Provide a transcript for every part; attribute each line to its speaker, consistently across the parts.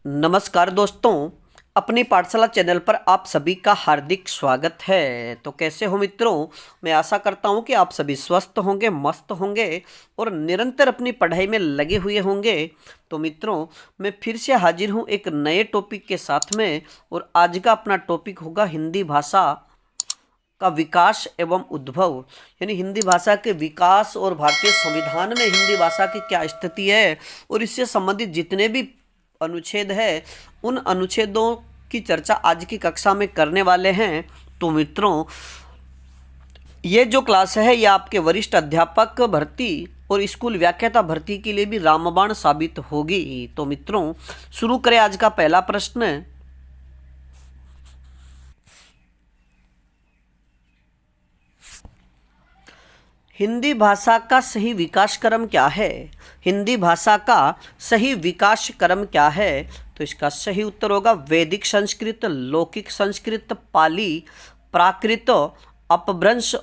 Speaker 1: नमस्कार दोस्तों, अपनी पाठशाला चैनल पर आप सभी का हार्दिक स्वागत है। तो कैसे हो मित्रों? मैं आशा करता हूं कि आप सभी स्वस्थ होंगे, मस्त होंगे और निरंतर अपनी पढ़ाई में लगे हुए होंगे। तो मित्रों, मैं फिर से हाजिर हूं एक नए टॉपिक के साथ में, और आज का अपना टॉपिक होगा हिंदी भाषा का विकास एवं उद्भव। यानी हिंदी भाषा के विकास और भारतीय संविधान में हिंदी भाषा की क्या स्थिति है, और इससे संबंधित जितने भी अनुच्छेद है उन अनुच्छेदों की चर्चा आज की कक्षा में करने वाले हैं। तो मित्रों, ये जो क्लास है ये आपके वरिष्ठ अध्यापक भर्ती और स्कूल व्याख्याता भर्ती के लिए भी रामबाण साबित होगी। तो मित्रों, शुरू करें आज का पहला प्रश्न। हिंदी भाषा का सही विकास क्रम क्या है? हिंदी भाषा का सही विकास क्रम क्या है? तो इसका सही उत्तर होगा वैदिक संस्कृत, लौकिक संस्कृत, पाली, प्राकृत, अपभ्रंश,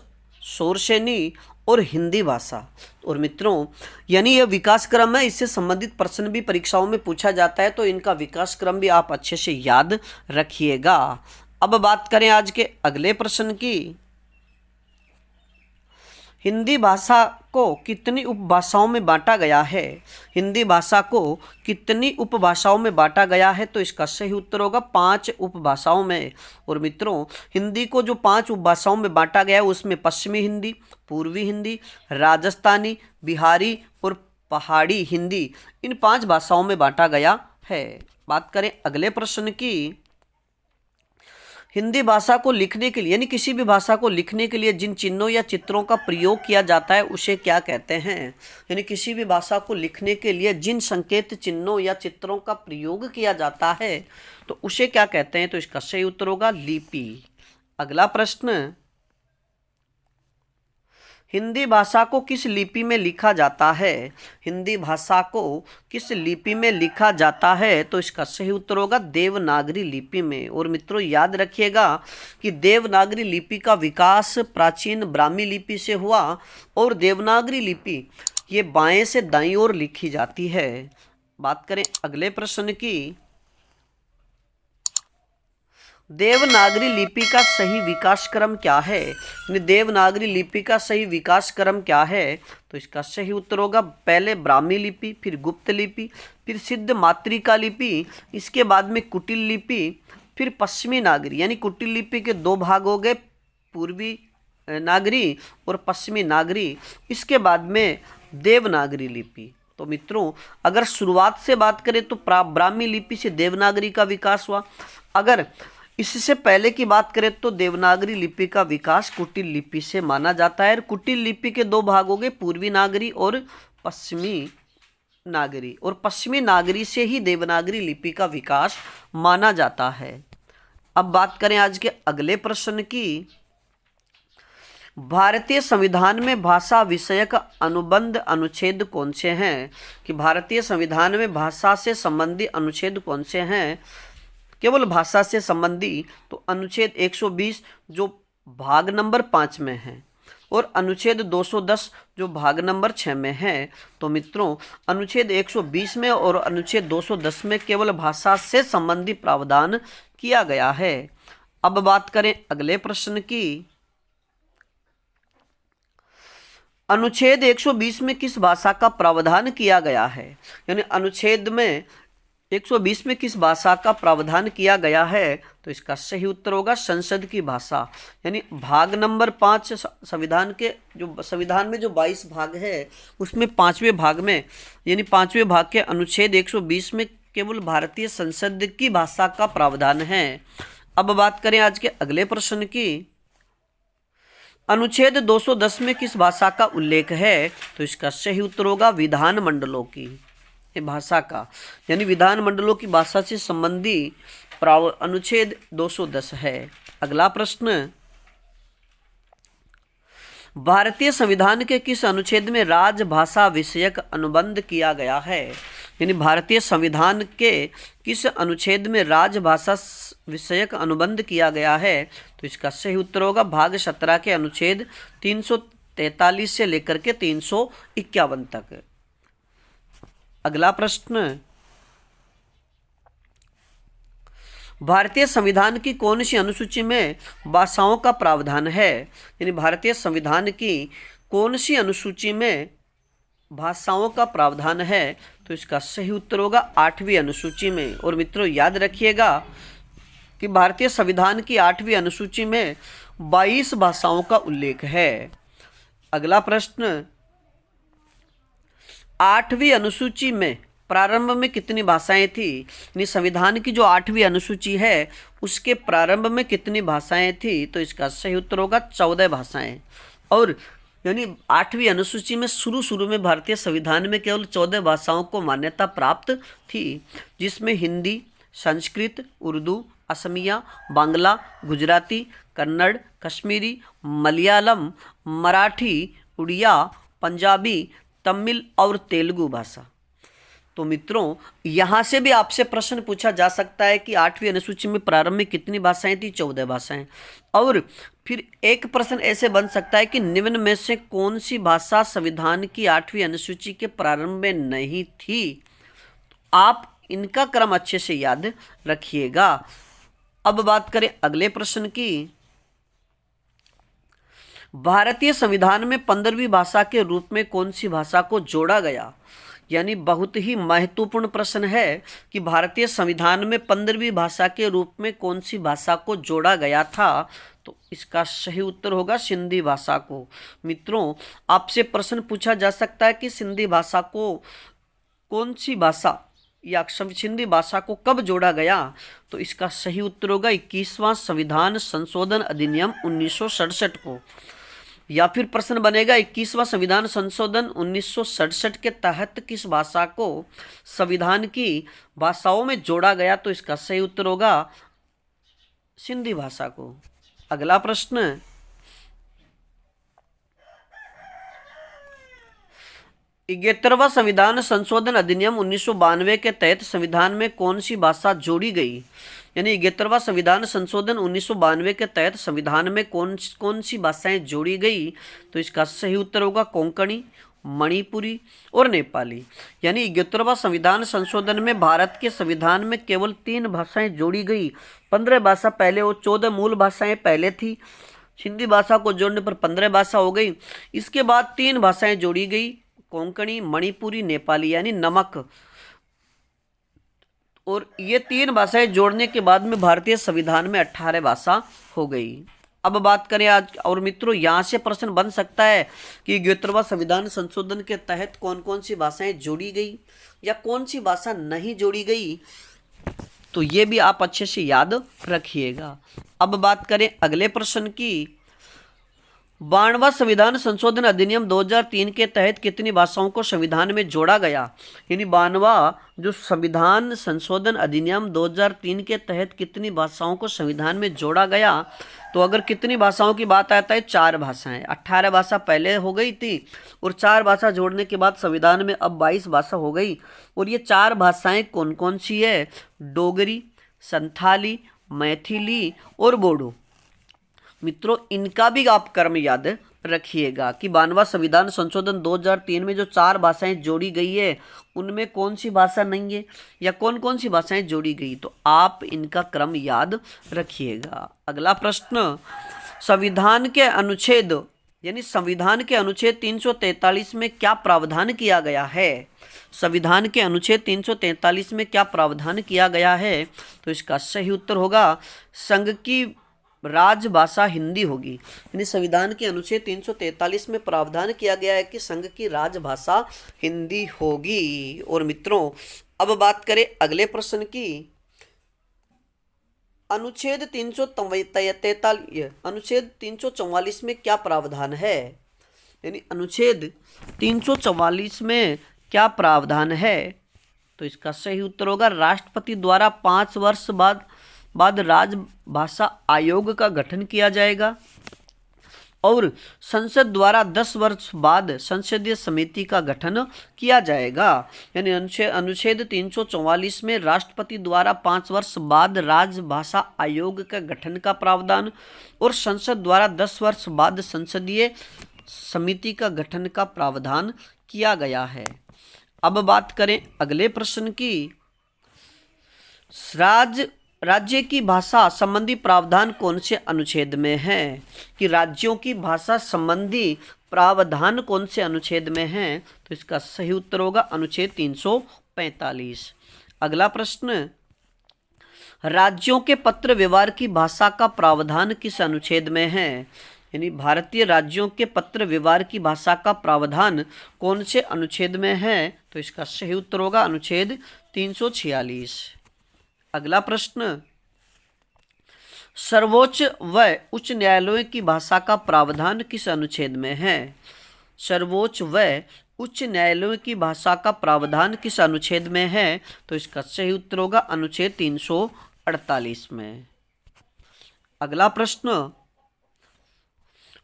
Speaker 1: शौरसेनी और हिंदी भाषा। और मित्रों, यानी यह विकास क्रम है, इससे संबंधित प्रश्न भी परीक्षाओं में पूछा जाता है, तो इनका विकास क्रम भी आप अच्छे से याद रखिएगा। अब बात करें आज के अगले प्रश्न की। हिंदी भाषा को कितनी उपभाषाओं में बांटा गया है? हिंदी भाषा को कितनी उपभाषाओं में बांटा गया है? तो इसका सही उत्तर होगा 5 उपभाषाओं में। और मित्रों, हिंदी को जो 5 उपभाषाओं में बांटा गया है उसमें पश्चिमी हिंदी, पूर्वी हिंदी, राजस्थानी, बिहारी और पहाड़ी हिंदी, इन 5 भाषाओं में बांटा गया है। बात करें अगले प्रश्न की। हिंदी भाषा को लिखने के लिए, यानी किसी भी भाषा को लिखने के लिए जिन चिन्हों या चित्रों का प्रयोग किया जाता है उसे क्या कहते हैं? यानी किसी भी भाषा को लिखने के लिए जिन संकेत चिन्हों या चित्रों का प्रयोग किया जाता है तो उसे क्या कहते हैं? तो इसका सही उत्तर होगा लिपि। अगला प्रश्न, हिंदी भाषा को किस लिपि में लिखा जाता है? हिंदी भाषा को किस लिपि में लिखा जाता है? तो इसका सही उत्तर होगा देवनागरी लिपि में। और मित्रों, याद रखिएगा कि देवनागरी लिपि का विकास प्राचीन ब्राह्मी लिपि से हुआ, और देवनागरी लिपि ये बाएं से दाईं ओर लिखी जाती है। बात करें अगले प्रश्न की। देवनागरी लिपि का सही विकास क्रम क्या है? देवनागरी लिपि का सही विकास क्रम क्या है? तो इसका सही उत्तर होगा पहले ब्राह्मी लिपि, फिर गुप्त लिपि, फिर सिद्ध मातृका लिपि, इसके बाद में कुटिल लिपि, फिर पश्चिमी नागरी। यानी कुटिल लिपि के 2 भाग हो गए, पूर्वी नागरी और पश्चिमी नागरी, इसके बाद में देवनागरी लिपि। तो मित्रों, अगर शुरुआत से बात करें तो ब्राह्मी लिपि से देवनागरी का विकास हुआ। अगर इससे पहले की बात करें तो देवनागरी लिपि का विकास कुटिल लिपि से माना जाता है। कुटिल लिपि के 2 भाग हो गए, पूर्वी नागरी और पश्चिमी नागरी, और पश्चिमी नागरी से ही देवनागरी लिपि का विकास माना जाता है। अब बात करें आज के अगले प्रश्न की। भारतीय संविधान में भाषा विषयक अनुबंध अनुच्छेद कौन से हैं? कि भारतीय संविधान में भाषा से संबंधित अनुच्छेद कौन से हैं? केवल भाषा से संबंधी तो अनुच्छेद 120 जो भाग नंबर 5 में है, और अनुच्छेद 210 जो भाग नंबर 6 में है। तो मित्रों, अनुच्छेद 120 में और अनुच्छेद 210 में केवल भाषा से संबंधित प्रावधान किया गया है। अब बात करें अगले प्रश्न की। अनुच्छेद 120 में किस भाषा का प्रावधान किया गया है? यानी अनुच्छेद में 120 में किस भाषा का प्रावधान किया गया है? तो इसका सही उत्तर होगा संसद की भाषा। यानी भाग नंबर 5 संविधान के, जो संविधान में जो 22 भाग है उसमें 5वें भाग में, यानी 5वें भाग के अनुच्छेद 120 में केवल भारतीय संसद की भाषा का प्रावधान है। अब बात करें आज के अगले प्रश्न की। अनुच्छेद 210 में किस भाषा का उल्लेख है? तो इसका सही उत्तर होगा विधान मंडलों की भाषा का। यानी विधान मंडलों की भाषा से संबंधी अनुच्छेद 210 है। अगला प्रश्न, भारतीय संविधान के किस अनुच्छेद में राजभाषा विषयक अनुबंध किया गया है? यानी भारतीय संविधान के किस अनुच्छेद में राजभाषा विषयक अनुबंध किया गया है? तो इसका सही उत्तर होगा भाग 17 के अनुच्छेद 343 से लेकर के 351 तक। अगला प्रश्न, भारतीय संविधान की कौन सी अनुसूची में भाषाओं का प्रावधान है? यानी भारतीय संविधान की कौन सी अनुसूची में भाषाओं का प्रावधान है? तो इसका सही उत्तर होगा 8वीं अनुसूची में। और मित्रों याद रखिएगा कि भारतीय संविधान की 8वीं अनुसूची में 22 भाषाओं का उल्लेख है। अगला प्रश्न, 8वीं अनुसूची में प्रारंभ में कितनी भाषाएं थी? यानी संविधान की जो 8वीं अनुसूची है उसके प्रारंभ में कितनी भाषाएं थी? तो इसका सही उत्तर होगा 14 भाषाएं। और यानी 8वीं अनुसूची में शुरू में भारतीय संविधान में केवल 14 भाषाओं को मान्यता प्राप्त थी, जिसमें हिंदी, संस्कृत, उर्दू, असमिया, बांग्ला, गुजराती, कन्नड़, कश्मीरी, मलयालम, मराठी, उड़िया, पंजाबी, तमिल और तेलुगु भाषा। तो मित्रों यहाँ से भी आपसे प्रश्न पूछा जा सकता है कि 8वीं अनुसूची में प्रारंभ में कितनी भाषाएं थी? 14 भाषाएं। और फिर एक प्रश्न ऐसे बन सकता है कि निम्न में से कौन सी भाषा संविधान की 8वीं अनुसूची के प्रारंभ में नहीं थी? आप इनका क्रम अच्छे से याद रखिएगा। अब बात करें अगले प्रश्न की। भारतीय संविधान में 15वीं भाषा के रूप में कौन सी भाषा को जोड़ा गया? यानी बहुत ही महत्वपूर्ण प्रश्न है कि भारतीय संविधान में 15वीं भाषा के रूप में कौन सी भाषा को जोड़ा गया था? तो इसका सही उत्तर होगा सिंधी भाषा को। मित्रों आपसे प्रश्न पूछा जा सकता है कि सिंधी भाषा को कौन सी भाषा या सिंधी भाषा को कब जोड़ा गया? तो इसका सही उत्तर होगा 21वां संविधान संशोधन अधिनियम 1967 को। या फिर प्रश्न बनेगा 21वां संविधान संशोधन 1967 के तहत किस भाषा को संविधान की भाषाओं में जोड़ा गया? तो इसका सही उत्तर होगा सिंधी भाषा को। अगला प्रश्न, 71वां संविधान संशोधन अधिनियम 1992 के तहत संविधान में कौन सी भाषा जोड़ी गई? यानी 71वां संविधान संशोधन 1992 के तहत संविधान में कौन सी भाषाएं जोड़ी गई? तो इसका सही उत्तर होगा कोंकणी, मणिपुरी और नेपाली। यानी 71वां संविधान संशोधन में भारत के संविधान में केवल 3 भाषाएं जोड़ी गई। 15 भाषा पहले और 14 मूल भाषाएं पहले थी। सिंधी भाषा को जोड़ने पर 15 भाषा हो गई। इसके बाद 3 भाषाएं जोड़ी गई, कोंकणी, मणिपुरी, नेपाली यानी नमक। और ये 3 भाषाएं जोड़ने के बाद में भारतीय संविधान में 18 भाषा हो गई। अब बात करें आज, और मित्रों यहाँ से प्रश्न बन सकता है कि 71वां संविधान संशोधन के तहत कौन कौन सी भाषाएं जोड़ी गई या कौन सी भाषा नहीं जोड़ी गई? तो ये भी आप अच्छे से याद रखिएगा। अब बात करें अगले प्रश्न की। 92वां संविधान संशोधन अधिनियम 2003 के तहत कितनी भाषाओं को संविधान में जोड़ा गया? यानी 92वां जो संविधान संशोधन अधिनियम 2003 के तहत कितनी भाषाओं को संविधान में जोड़ा गया? तो अगर कितनी भाषाओं की बात आता है 4 भाषाएं। 18 भाषा पहले हो गई थी और 4 भाषा जोड़ने के बाद संविधान में अब 22 भाषा हो गई। और ये 4 भाषाएं कौन कौन सी है? डोगरी, संथाली, मैथिली और बोडो। मित्रों इनका भी आप क्रम याद रखिएगा कि 92वां संविधान संशोधन 2003 में जो 4 भाषाएं जोड़ी गई है उनमें कौन सी भाषा नहीं है या कौन कौन सी भाषाएं जोड़ी गई, तो आप इनका क्रम याद रखिएगा। अगला प्रश्न, संविधान के अनुच्छेद यानी संविधान के अनुच्छेद 343 में क्या प्रावधान किया गया है? संविधान के अनुच्छेद 343 में क्या प्रावधान किया गया है? तो इसका सही उत्तर होगा संघ की राजभाषा हिंदी होगी। यानी संविधान के अनुच्छेद 343 में प्रावधान किया गया है कि संघ की राजभाषा हिंदी होगी। और मित्रों अब बात करें अगले प्रश्न की। अनुच्छेद 344 में क्या प्रावधान है? यानी अनुच्छेद 344 में क्या प्रावधान है? तो इसका सही उत्तर होगा राष्ट्रपति द्वारा 5 वर्ष बाद राजभाषा आयोग का गठन किया जाएगा और संसद द्वारा 10 वर्ष बाद संसदीय समिति का गठन किया जाएगा। यानी अनुच्छेद 344 में राष्ट्रपति द्वारा 5 वर्ष बाद राजभाषा आयोग का गठन का प्रावधान और संसद द्वारा 10 वर्ष बाद संसदीय समिति का गठन का प्रावधान किया गया है। अब बात करें अगले प्रश्न की। राज्य की भाषा संबंधी प्रावधान कौन से अनुच्छेद में है? कि राज्यों की भाषा संबंधी प्रावधान कौन से अनुच्छेद में है? तो इसका सही उत्तर होगा अनुच्छेद 345। अगला प्रश्न, राज्यों के पत्र व्यवहार की भाषा का प्रावधान किस अनुच्छेद में है? यानी भारतीय राज्यों के पत्र व्यवहार की भाषा का प्रावधान कौन से अनुच्छेद में है? तो इसका सही उत्तर होगा अनुच्छेद 346। अगला प्रश्न, सर्वोच्च व उच्च न्यायालयों की भाषा का प्रावधान किस अनुच्छेद में है? सर्वोच्च व उच्च न्यायालयों की भाषा का प्रावधान किस अनुच्छेद में है? तो इसका सही उत्तर होगा अनुच्छेद 348 में। अगला प्रश्न,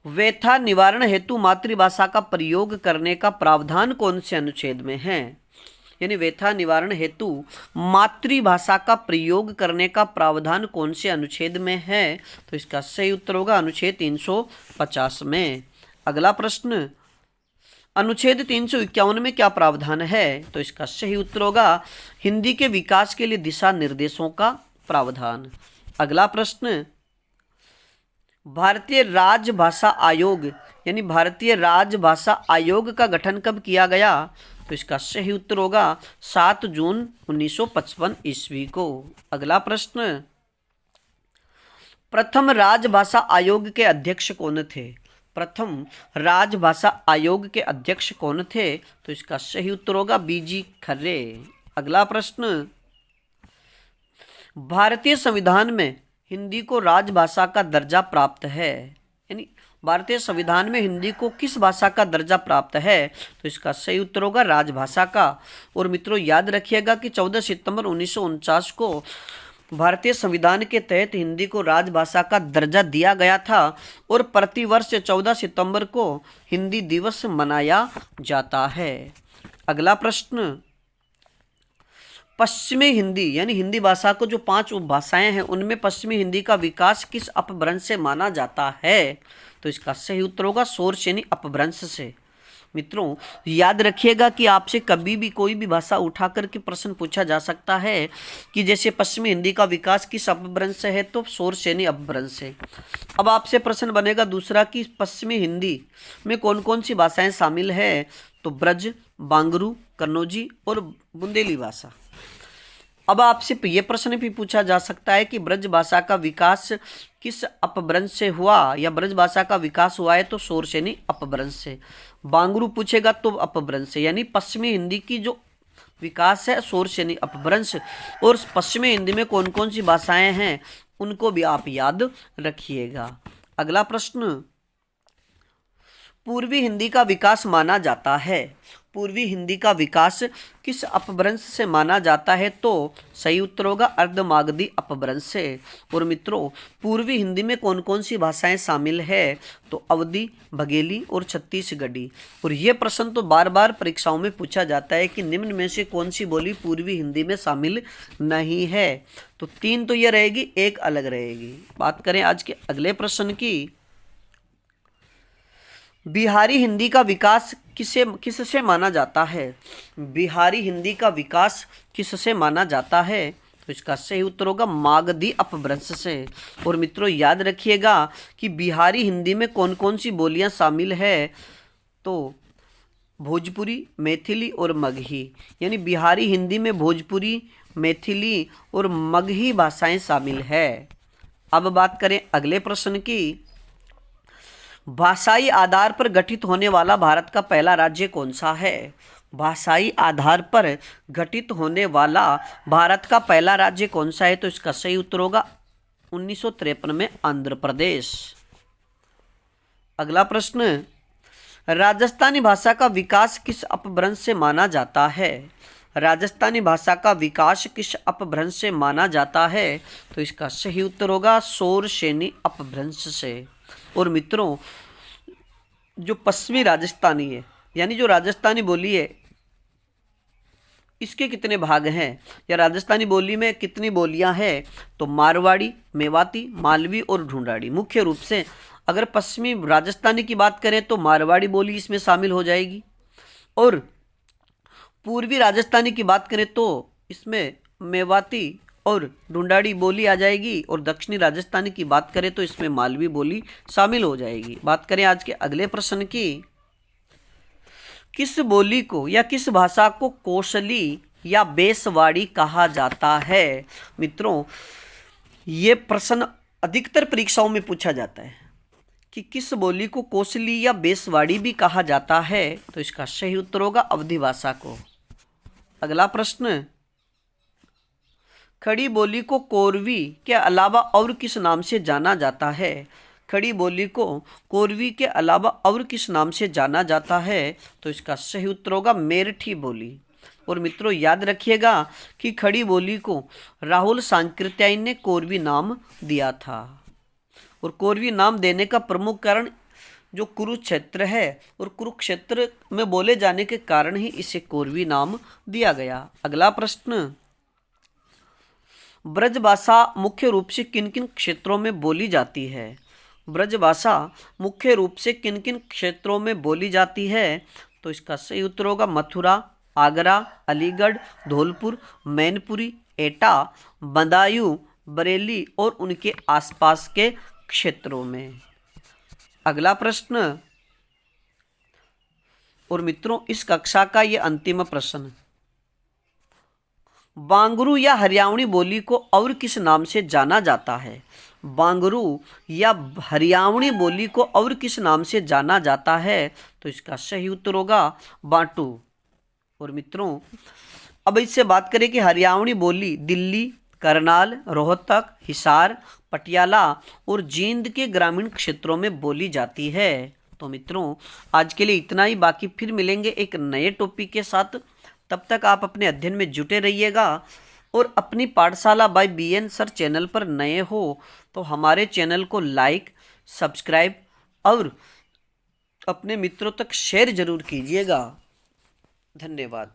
Speaker 1: व्यथा निवारण हेतु मातृभाषा का प्रयोग करने का प्रावधान कौन से अनुच्छेद में है? यानी व्यथा निवारण हेतु मातृभाषा का प्रयोग करने का प्रावधान कौन से अनुच्छेद में है? तो इसका सही उत्तर होगा अनुच्छेद 350 में। अगला प्रश्न, अनुच्छेद 351 में क्या प्रावधान है? तो इसका सही उत्तर होगा हिंदी के विकास के लिए दिशा निर्देशों का प्रावधान। अगला प्रश्न, भारतीय राजभाषा आयोग यानी भारतीय राजभाषा आयोग का गठन कब किया गया? तो इसका सही उत्तर होगा 7 जून 1955 ईस्वी को। अगला प्रश्न, प्रथम राजभाषा आयोग के अध्यक्ष कौन थे? प्रथम राजभाषा आयोग के अध्यक्ष कौन थे? तो इसका सही उत्तर होगा बीजी खर्रे। अगला प्रश्न, भारतीय संविधान में हिंदी को राजभाषा का दर्जा प्राप्त है। यानी भारतीय संविधान में हिंदी को किस भाषा का दर्जा प्राप्त है? तो इसका सही उत्तर होगा राजभाषा का। और मित्रों याद रखिएगा कि 14 सितंबर 1949 को भारतीय संविधान के तहत हिंदी को राजभाषा का दर्जा दिया गया था और प्रतिवर्ष 14 सितंबर को हिंदी दिवस मनाया जाता है। अगला प्रश्न, पश्चिमी हिंदी यानी हिंदी भाषा को जो 5 उपभाषाएं हैं उनमें पश्चिमी हिंदी का विकास किस अपभ्रंश से माना जाता है? तो इसका सही उत्तर होगा सोर्स यानी अपभ्रंश से। मित्रों याद रखिएगा कि आपसे कभी भी कोई भी भाषा उठा करके प्रश्न पूछा जा सकता है कि जैसे पश्चिमी हिंदी का विकास किस अपभ्रंश से है? तो सोर्स यानी अपभ्रंश से। अब आपसे प्रश्न बनेगा दूसरा कि पश्चिमी हिंदी में कौन कौन सी भाषाएं शामिल है? तो ब्रज, बांगरू, कन्नौजी और बुंदेली भाषा। अब आपसे ये प्रश्न भी पूछा जा सकता है कि ब्रज भाषा का विकास किस अपभ्रंश से हुआ? या ब्रज भाषा का विकास हुआ है तो सोर्स यानी अपभ्रंश से। बांगरू पूछेगा तो अपभ्रंश से। यानी पश्चिमी हिंदी की जो विकास है सोर्स यानी अपभ्रंश। और पश्चिमी हिंदी में कौन कौन सी भाषाएं हैं उनको भी आप याद रखिएगा। अगला प्रश्न, पूर्वी हिंदी का विकास माना जाता है। पूर्वी हिंदी का विकास किस अपभ्रंश से माना जाता है? तो सही उत्तर होगा अर्धमागधी अपभ्रंश से। और मित्रों पूर्वी हिंदी में कौन कौन सी भाषाएं शामिल है? तो अवधी, बघेली और छत्तीसगढ़ी। और ये प्रश्न तो बार बार परीक्षाओं में पूछा जाता है कि निम्न में से कौन सी बोली पूर्वी हिंदी में शामिल नहीं है? तो 3 तो ये रहेगी, 1 अलग रहेगी। बात करें आज के अगले प्रश्न की, बिहारी हिंदी का विकास किससे माना जाता है? बिहारी हिंदी का विकास किससे माना जाता है? तो इसका सही उत्तर होगा मागधी अपभ्रंश से। और मित्रों याद रखिएगा कि बिहारी हिंदी में कौन कौन सी बोलियां शामिल है? तो भोजपुरी, मैथिली और मगही। यानी बिहारी हिंदी में भोजपुरी, मैथिली और मगही भाषाएं शामिल है। अब बात करें अगले प्रश्न की, भाषाई आधार पर गठित होने वाला भारत का पहला राज्य कौन सा है? भाषाई आधार पर गठित होने वाला भारत का पहला राज्य कौन सा है? तो इसका सही उत्तर होगा 1953 में आंध्र प्रदेश। अगला प्रश्न, राजस्थानी भाषा का विकास किस अपभ्रंश से माना जाता है? राजस्थानी भाषा का विकास किस अपभ्रंश से माना जाता है? तो इसका सही उत्तर होगा शौरसेनी अपभ्रंश से। और मित्रों जो पश्चिमी राजस्थानी है यानी जो राजस्थानी बोली है इसके कितने भाग हैं या राजस्थानी बोली में कितनी बोलियां हैं? तो मारवाड़ी, मेवाती, मालवी और ढूंढाड़ी। मुख्य रूप से अगर पश्चिमी राजस्थानी की बात करें तो मारवाड़ी बोली इसमें शामिल हो जाएगी। और पूर्वी राजस्थानी की बात करें तो इसमें मेवाती और ढूंढाड़ी बोली आ जाएगी। और दक्षिणी राजस्थानी की बात करें तो इसमें मालवी बोली शामिल हो जाएगी। बात करें आज के अगले प्रश्न की, किस बोली को या किस भाषा को कोसली या बेसवाड़ी कहा जाता है। मित्रों, ये प्रश्न अधिकतर परीक्षाओं में पूछा जाता है कि किस बोली को कोसली या बेसवाड़ी भी कहा जाता है। तो इसका सही उत्तर होगा अवधी भाषा को। अगला प्रश्न, खड़ी बोली को कोरवी के अलावा और किस नाम से जाना जाता है। खड़ी बोली को कोरवी के अलावा और किस नाम से जाना जाता है। तो इसका सही उत्तर होगा मेरठी बोली। और मित्रों याद रखिएगा कि खड़ी बोली को राहुल सांकृत्यायन ने कोरवी नाम दिया था। और कोरवी नाम देने का प्रमुख कारण जो कुरुक्षेत्र है, और कुरुक्षेत्र में बोले जाने के कारण ही इसे कोरवी नाम दिया गया। अगला प्रश्न, ब्रजभाषा मुख्य रूप से किन किन क्षेत्रों में बोली जाती है। ब्रजभाषा मुख्य रूप से किन किन क्षेत्रों में बोली जाती है। तो इसका सही उत्तर होगा मथुरा, आगरा, अलीगढ़, धौलपुर, मैनपुरी, एटा, बदायूं, बरेली और उनके आसपास के क्षेत्रों में। अगला प्रश्न, और मित्रों इस कक्षा का यह अंतिम प्रश्न, बांगरू या हरियाणवी बोली को और किस नाम से जाना जाता है। बांगरू या हरियाणवी बोली को और किस नाम से जाना जाता है। तो इसका सही उत्तर होगा बांटू। और मित्रों अब इससे बात करें कि हरियाणवी बोली दिल्ली, करनाल, रोहतक, हिसार, पटियाला और जींद के ग्रामीण क्षेत्रों में बोली जाती है। तो मित्रों आज के लिए इतना ही, बाकी फिर मिलेंगे एक नए टॉपिक के साथ। तब तक आप अपने अध्ययन में जुटे रहिएगा। और अपनी पाठशाला बाय BN सर चैनल पर नए हो तो हमारे चैनल को लाइक, सब्सक्राइब और अपने मित्रों तक शेयर जरूर कीजिएगा। धन्यवाद।